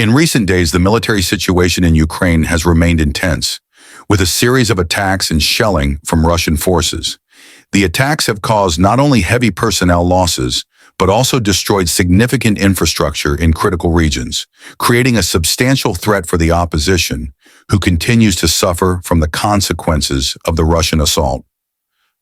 In recent days, the military situation in Ukraine has remained intense, with a series of attacks and shelling from Russian forces. The attacks have caused not only heavy personnel losses, but also destroyed significant infrastructure in critical regions, creating a substantial threat for the opposition, who continues to suffer from the consequences of the Russian assault.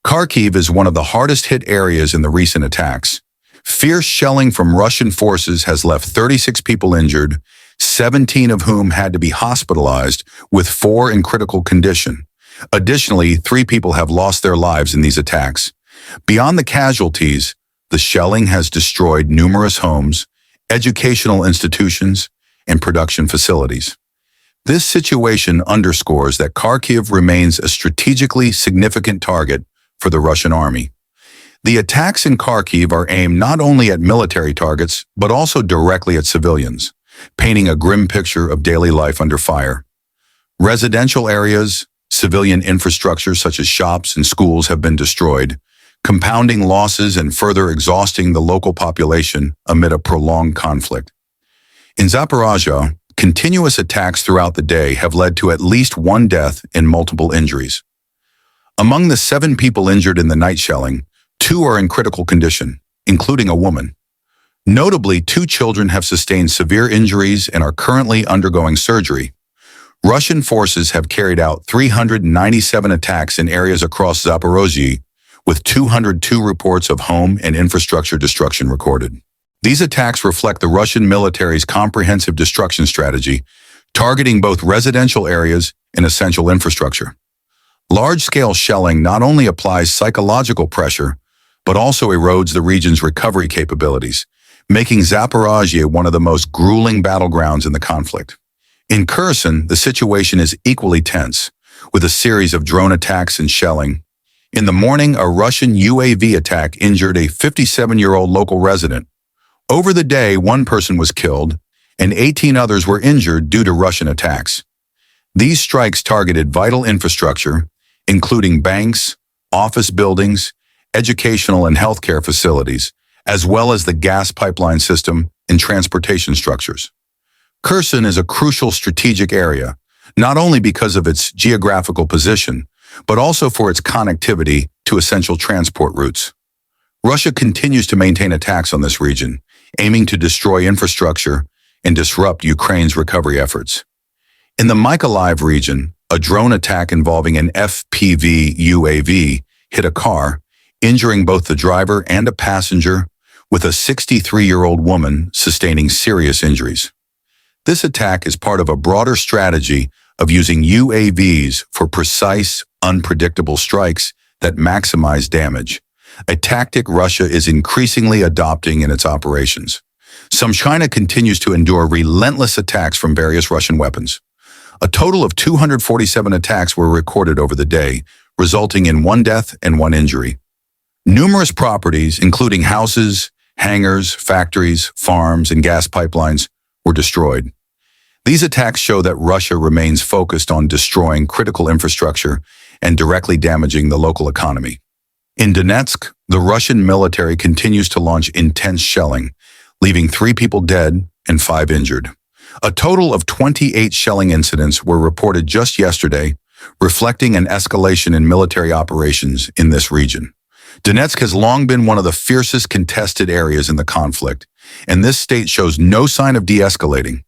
Kharkiv is one of the hardest-hit areas in the recent attacks. Fierce shelling from Russian forces has left 36 people injured, 17 of whom had to be hospitalized, with 4 in critical condition. Additionally, 3 people have lost their lives in these attacks. Beyond the casualties, the shelling has destroyed numerous homes, educational institutions, and production facilities. This situation underscores that Kharkiv remains a strategically significant target for the Russian army. The attacks in Kharkiv are aimed not only at military targets, but also directly at civilians, painting a grim picture of daily life under fire. Residential areas, civilian infrastructure such as shops and schools have been destroyed, compounding losses and further exhausting the local population amid a prolonged conflict. In Zaporozhye, continuous attacks throughout the day have led to at least 1 death and multiple injuries. Among the 7 people injured in the night shelling, 2 are in critical condition, including a woman. Notably, 2 children have sustained severe injuries and are currently undergoing surgery. Russian forces have carried out 397 attacks in areas across Zaporozhye, with 202 reports of home and infrastructure destruction recorded. These attacks reflect the Russian military's comprehensive destruction strategy, targeting both residential areas and essential infrastructure. Large-scale shelling not only applies psychological pressure, but also erodes the region's recovery capabilities, making Zaporozhye one of the most grueling battlegrounds in the conflict. In Kherson, the situation is equally tense, with a series of drone attacks and shelling. In the morning, a Russian UAV attack injured a 57-year-old local resident. Over the day, 1 person was killed, and 18 others were injured due to Russian attacks. These strikes targeted vital infrastructure, including banks, office buildings, educational and healthcare facilities, as well as the gas pipeline system and transportation structures. Kherson is a crucial strategic area, not only because of its geographical position, but also for its connectivity to essential transport routes. Russia continues to maintain attacks on this region, aiming to destroy infrastructure and disrupt Ukraine's recovery efforts. In the Mykolaiv region, a drone attack involving an FPV UAV hit a car, injuring both the driver and a passenger, with a 63-year-old woman sustaining serious injuries. This attack is part of a broader strategy of using UAVs for precise, unpredictable strikes that maximize damage, a tactic Russia is increasingly adopting in its operations. China continues to endure relentless attacks from various Russian weapons. A total of 247 attacks were recorded over the day, resulting in 1 death and 1 injury. Numerous properties, including houses, hangars, factories, farms, and gas pipelines, were destroyed. These attacks show that Russia remains focused on destroying critical infrastructure and directly damaging the local economy. In Donetsk, the Russian military continues to launch intense shelling, leaving 3 people dead and 5 injured. A total of 28 shelling incidents were reported just yesterday, reflecting an escalation in military operations in this region. Donetsk has long been one of the fiercest contested areas in the conflict, and this state shows no sign of de-escalating.